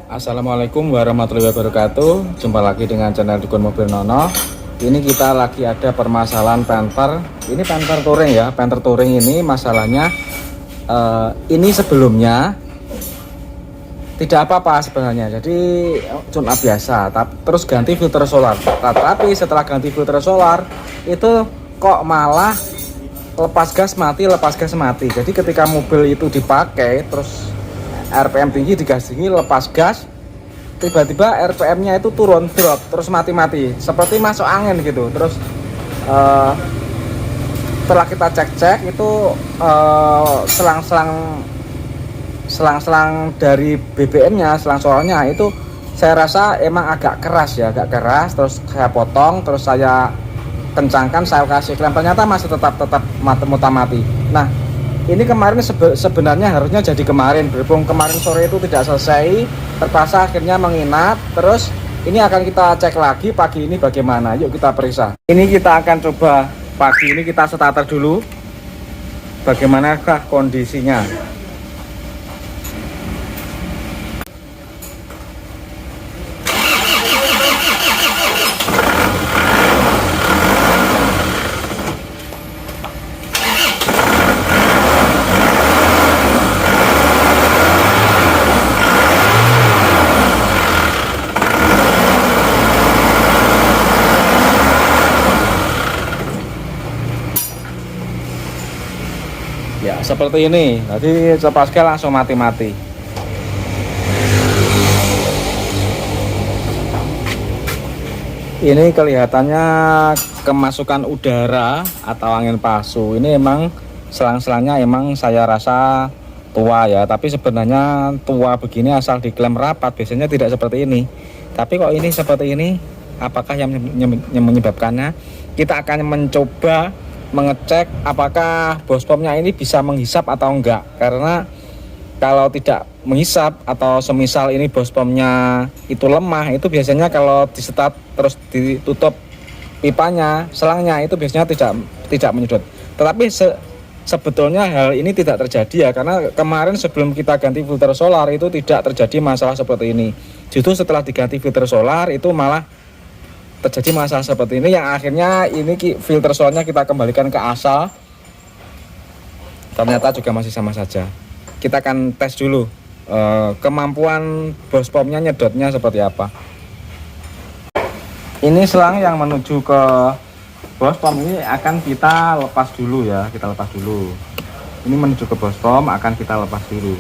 Assalamualaikum warahmatullahi wabarakatuh. Jumpa lagi dengan channel Dukun Mobil Nono. Ini kita lagi ada permasalahan Panther. Ini Panther Touring ya. Panther Touring ini masalahnya ini sebelumnya tidak apa-apa sebenarnya. Jadi tune up biasa. Terus ganti filter solar. Tapi setelah ganti filter solar itu kok malah lepas gas mati. Jadi ketika mobil itu dipakai terus RPM tinggi digasingi lepas gas, tiba-tiba RPM-nya itu turun drop terus mati seperti masuk angin gitu. Terus setelah kita cek itu selang dari BBM-nya, selang solarnya itu saya rasa emang agak keras. Terus saya potong, terus saya kencangkan, saya kasih klem, ternyata masih tetap mati. Nah, ini kemarin sebenarnya harusnya jadi kemarin, berhubung kemarin sore itu tidak selesai, terpaksa akhirnya menginap. Terus ini akan kita cek lagi pagi ini bagaimana, yuk kita periksa. Ini kita akan coba pagi ini, kita starter dulu bagaimanakah kondisinya. Ya seperti ini, jadi cepaskel langsung mati. Ini kelihatannya kemasukan udara atau angin palsu. Ini emang selang-selangnya emang saya rasa tua ya, tapi sebenarnya tua begini asal diklaim rapat biasanya tidak seperti ini. Tapi kok ini seperti ini, apakah yang menyebabkannya? Kita akan mencoba mengecek apakah bospomnya ini bisa menghisap atau enggak, karena kalau tidak menghisap atau semisal ini bospomnya itu lemah, itu biasanya kalau di start terus ditutup pipanya, selangnya itu biasanya tidak menyedot. Tetapi sebetulnya hal ini tidak terjadi ya, karena kemarin sebelum kita ganti filter solar itu tidak terjadi masalah seperti ini. Justru setelah diganti filter solar itu malah terjadi masalah seperti ini, yang akhirnya ini filter solarnya kita kembalikan ke asal, ternyata juga masih sama saja. Kita akan tes dulu kemampuan bospomnya nyedotnya seperti apa. Ini selang yang menuju ke bospom ini akan kita lepas dulu ya, ini menuju ke bospom akan kita lepas dulu.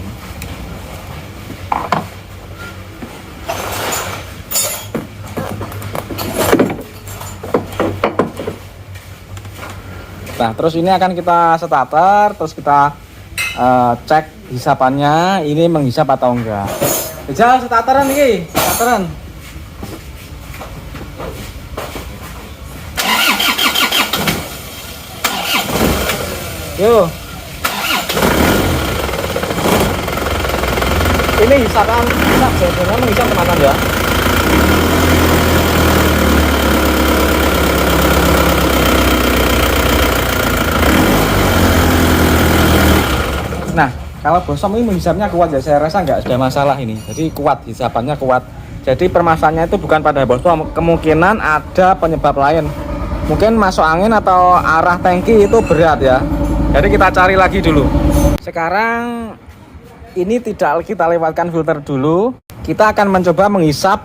Nah, terus ini akan kita starter, terus kita cek hisapannya, ini menghisap atau enggak. Jal starteran nih, starteran. Yo. Ini hisap sebenarnya menghisap teman-teman ya. Nah, kalau bosom ini menghisapnya kuat ya, saya rasa nggak ada masalah ini. Jadi kuat, hisapannya kuat. Jadi permasalahannya itu bukan pada bosom, kemungkinan ada penyebab lain. Mungkin masuk angin atau arah tangki itu berat ya. Jadi kita cari lagi dulu. Sekarang ini tidak kita lewatkan filter dulu. Kita akan mencoba menghisap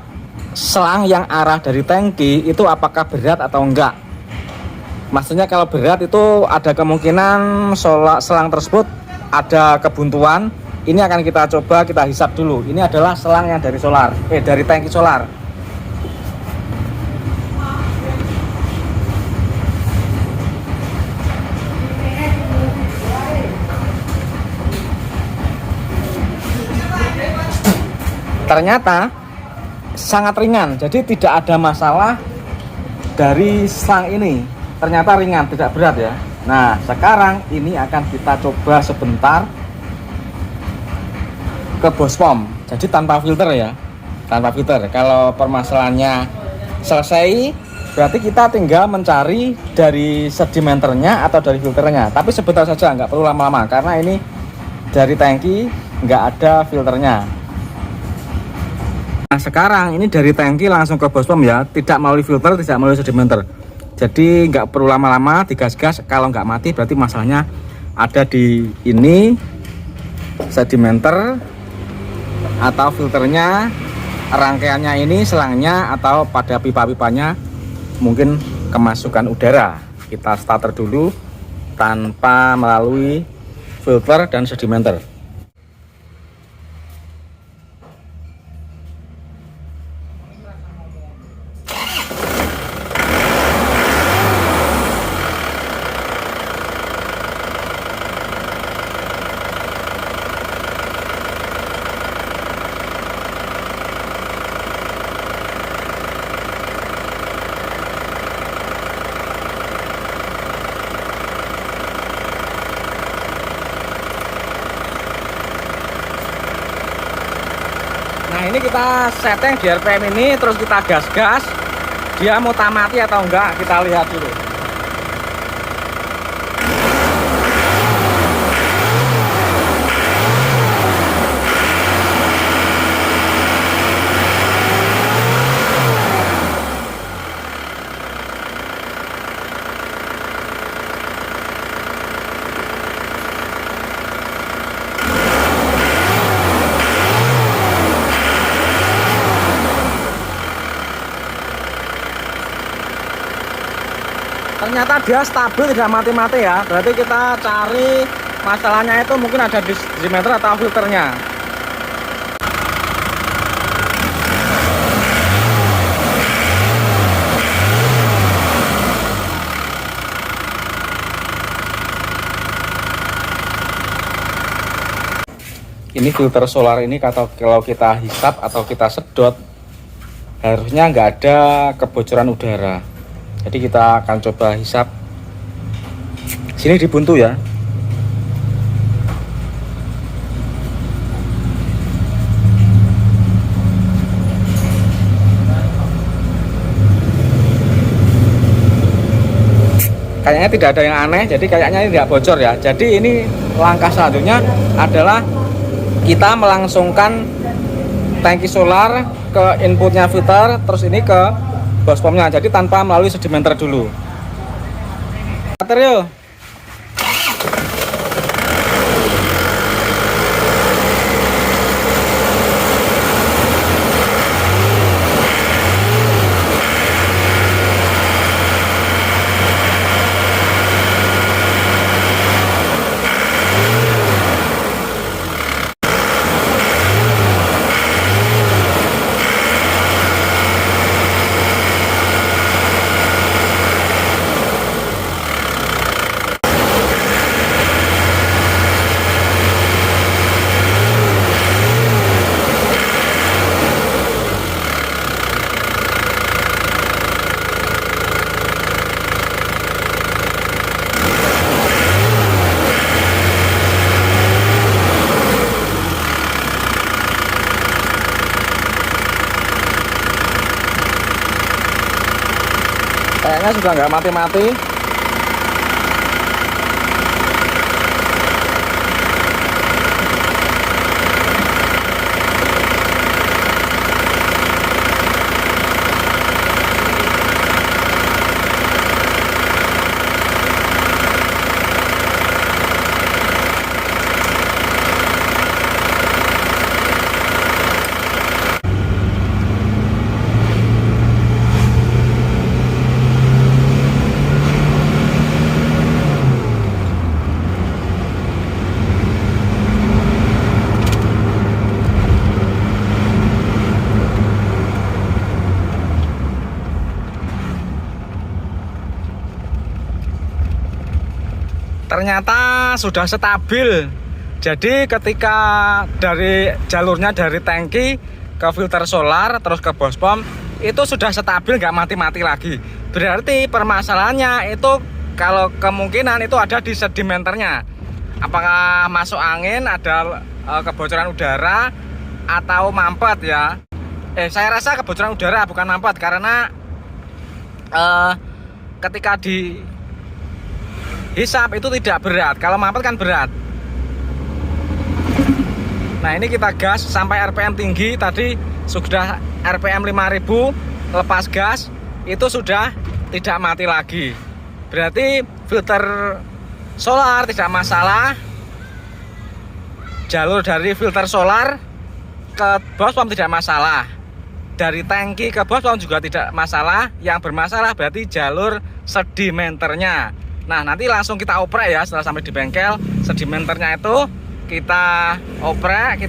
selang yang arah dari tangki itu apakah berat atau enggak. Maksudnya kalau berat itu ada kemungkinan selang tersebut ada kebuntuan. Ini akan kita coba kita hisap dulu. Ini adalah selang yang dari dari tangki solar. Ternyata sangat ringan, jadi tidak ada masalah dari selang ini. Ternyata ringan, tidak berat ya. Nah, sekarang ini akan kita coba sebentar ke bospom. Jadi tanpa filter ya, tanpa filter. Kalau permasalahannya selesai, berarti kita tinggal mencari dari sedimenternya atau dari filternya. Tapi sebentar saja, nggak perlu lama-lama, karena ini dari tangki nggak ada filternya. Nah sekarang ini dari tangki langsung ke bos pom ya, tidak melalui filter, tidak melalui sedimenter. Jadi nggak perlu lama-lama digas-gas. Kalau nggak mati berarti masalahnya ada di ini, sedimenter atau filternya, rangkaiannya ini, selangnya, atau pada pipa-pipanya mungkin kemasukan udara. Kita starter dulu tanpa melalui filter dan sedimenter. Nah ini kita setting di RPM ini, terus kita gas-gas. Dia mau mati atau enggak, kita lihat dulu. Ternyata dia stabil, tidak mati-mati ya. Berarti kita cari masalahnya itu mungkin ada di sedimenter atau filternya. Ini filter solar ini kalau kita hisap atau kita sedot harusnya nggak ada kebocoran udara. Jadi kita akan coba hisap. Sini dibuntu ya. Kayaknya tidak ada yang aneh, jadi kayaknya ini tidak bocor ya. Jadi ini langkah selanjutnya adalah kita melangsungkan tangki solar ke inputnya filter, terus ini ke bos pomnya, jadi tanpa melalui sedimenter dulu. Yuk. Kayaknya sudah nggak mati-mati. Ternyata sudah stabil. Jadi ketika dari jalurnya dari tangki ke filter solar terus ke bos pom itu sudah stabil, nggak mati-mati lagi. Berarti permasalahannya itu kalau kemungkinan itu ada di sedimenternya. Apakah masuk angin, ada kebocoran udara atau mampet ya? Saya rasa kebocoran udara bukan mampet, karena ketika di hisap itu tidak berat, kalau mampet kan berat. Nah ini kita gas sampai RPM tinggi, tadi sudah RPM 5000, lepas gas itu sudah tidak mati lagi. Berarti filter solar tidak masalah. Jalur dari filter solar ke bos pom tidak masalah. Dari tangki ke bos pom juga tidak masalah. Yang bermasalah berarti jalur sedimenternya. Nah, nanti langsung kita oprek ya setelah sampai di bengkel. Sedimenternya itu kita oprek,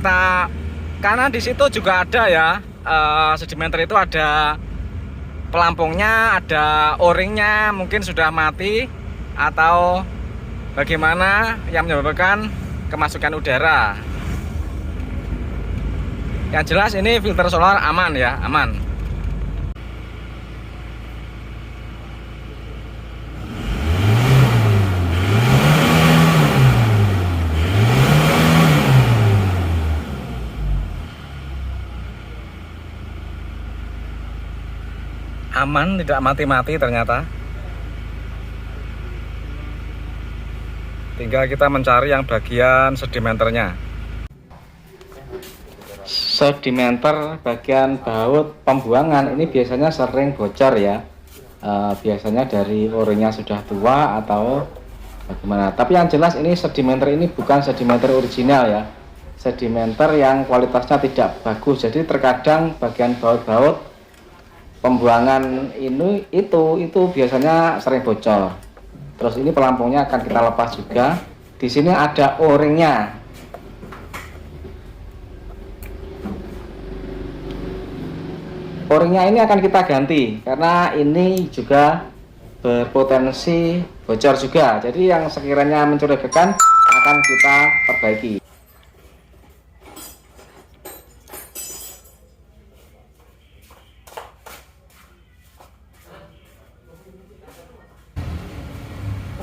karena di situ juga ada ya, sedimenter itu ada pelampungnya, ada o-ringnya, mungkin sudah mati atau bagaimana yang menyebabkan kemasukan udara. Yang jelas ini filter solar aman ya, aman. Aman, tidak mati-mati ternyata. Tinggal kita mencari yang bagian sedimenternya. Sedimenter bagian baut pembuangan ini biasanya sering bocor ya. Biasanya dari o-ringnya sudah tua atau bagaimana. Tapi yang jelas ini sedimenter ini bukan sedimenter original ya. Sedimenter yang kualitasnya tidak bagus. Jadi terkadang bagian baut-baut pembuangan ini itu biasanya sering bocor. Terus ini pelampungnya akan kita lepas juga. Di sini ada o-ringnya. O-ringnya ini akan kita ganti karena ini juga berpotensi bocor juga. Jadi yang sekiranya mencurigakan akan kita perbaiki.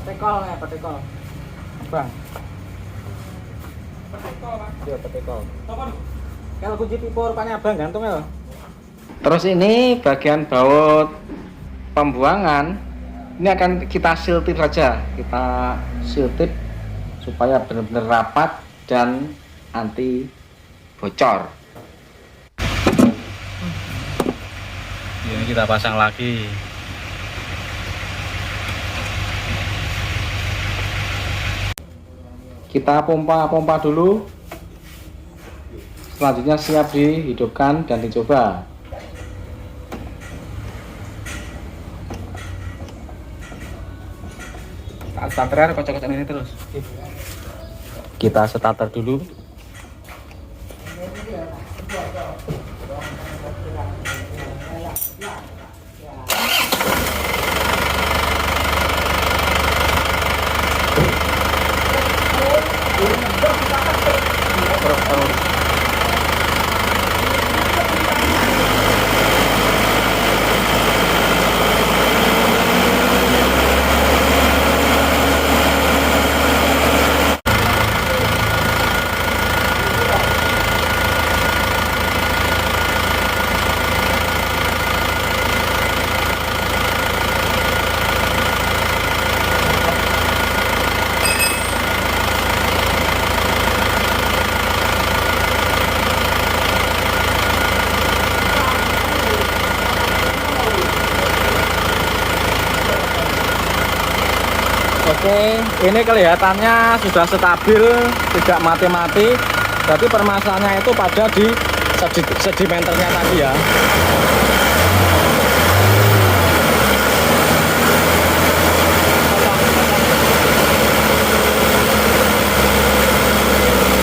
Petekol ya, petekol. Bang. Petekol, Pak. Iya, petekol. Kalau kunci pipo rupanya Abang gantung ya. Terus ini bagian baut pembuangan ini akan kita siltip saja. Kita siltip supaya benar-benar rapat dan anti bocor. Ini kita pasang lagi. Kita pompa dulu. Selanjutnya siap dihidupkan dan dicoba. Starter kocok-kocok ini terus. Kita starter dulu. Terus. Oke, ini kelihatannya sudah stabil, tidak mati-mati. Berarti permasalahannya itu pada di sedimenternya tadi ya.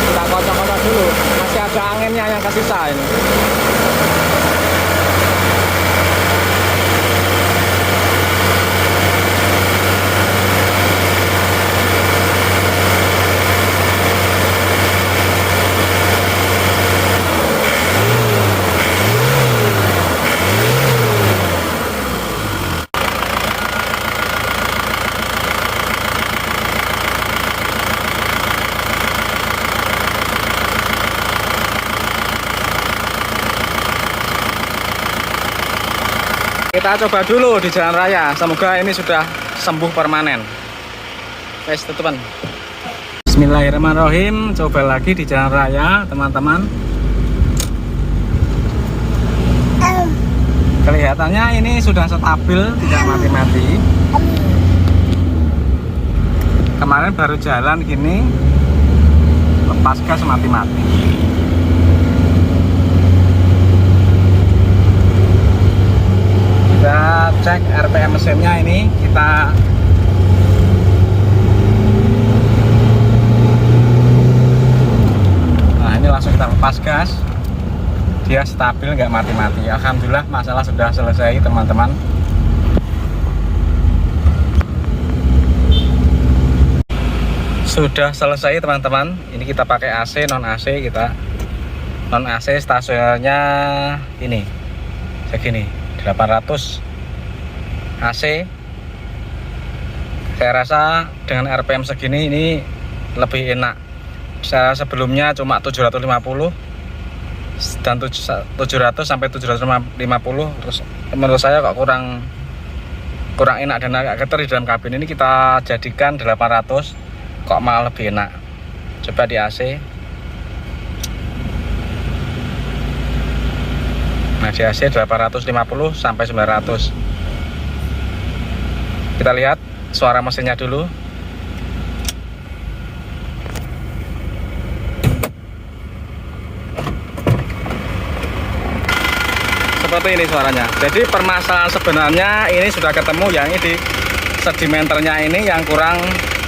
Kita kocok-kocok dulu. Masih ada anginnya yang kesisa ini. Kita coba dulu di jalan raya, semoga ini sudah sembuh permanen. Guys, tutupan. Bismillahirrahmanirrahim. Coba lagi di jalan raya, teman-teman. kelihatannya ini sudah stabil, tidak mati-mati. Kemarin baru jalan gini, lepas gas mati-mati. Kita cek RPM mesinnya ini, kita langsung kita lepas gas, dia stabil, nggak mati-mati. Alhamdulillah masalah sudah selesai teman-teman. Sudah selesai teman-teman. Ini kita pakai AC, non AC. Kita non AC stasionernya ini segini 800 AC. Saya rasa dengan RPM segini ini lebih enak. Sebelumnya cuma 750 dan 700 sampai 750, terus menurut saya kok kurang enak dan agak getar di dalam kabin. Ini kita jadikan 800, kok malah lebih enak. Coba di AC. Nah di AC 850 sampai 900. Kita lihat suara mesinnya dulu. Seperti ini suaranya. Jadi permasalahan sebenarnya ini sudah ketemu, yang ini di sedimenternya ini yang kurang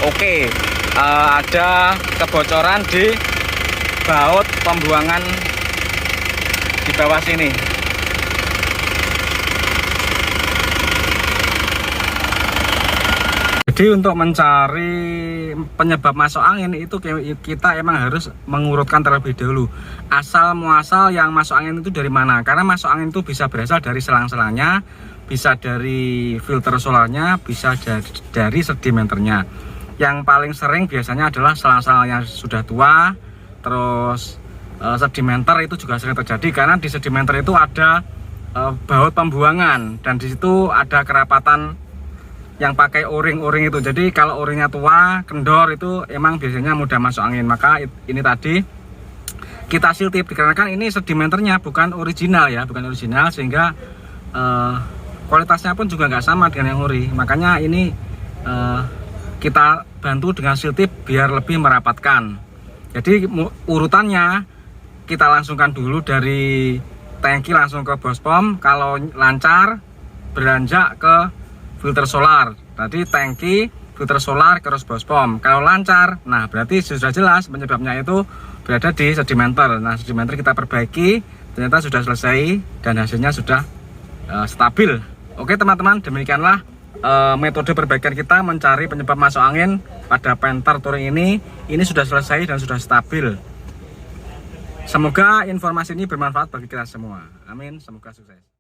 oke. Ada kebocoran di baut pembuangan di bawah sini. Jadi untuk mencari penyebab masuk angin itu kita emang harus mengurutkan terlebih dahulu asal muasal yang masuk angin itu dari mana. Karena masuk angin itu bisa berasal dari selang-selangnya, bisa dari filter solarnya, bisa dari sedimenternya. Yang paling sering biasanya adalah selang-selang yang sudah tua. Terus sedimenter itu juga sering terjadi karena di sedimenter itu ada baut pembuangan dan di situ ada kerapatan yang pakai o-ring itu. Jadi kalau o-ringnya tua, kendor, itu emang biasanya mudah masuk angin. Maka ini tadi kita siltip dikarenakan ini sedimenternya bukan original ya, bukan original, sehingga kualitasnya pun juga nggak sama dengan yang ori. Makanya ini kita bantu dengan siltip biar lebih merapatkan. Jadi urutannya kita langsungkan dulu dari tangki langsung ke bospom. Kalau lancar beranjak ke filter solar. Tadi tangki, filter solar, terus bospom. Kalau lancar, nah berarti sudah jelas penyebabnya itu berada di sedimenter. Nah sedimenter kita perbaiki, ternyata sudah selesai dan hasilnya sudah stabil. Oke teman-teman, demikianlah metode perbaikan kita mencari penyebab masuk angin pada Panther Touring ini. Ini sudah selesai dan sudah stabil. Semoga informasi ini bermanfaat bagi kita semua. Amin, semoga sukses.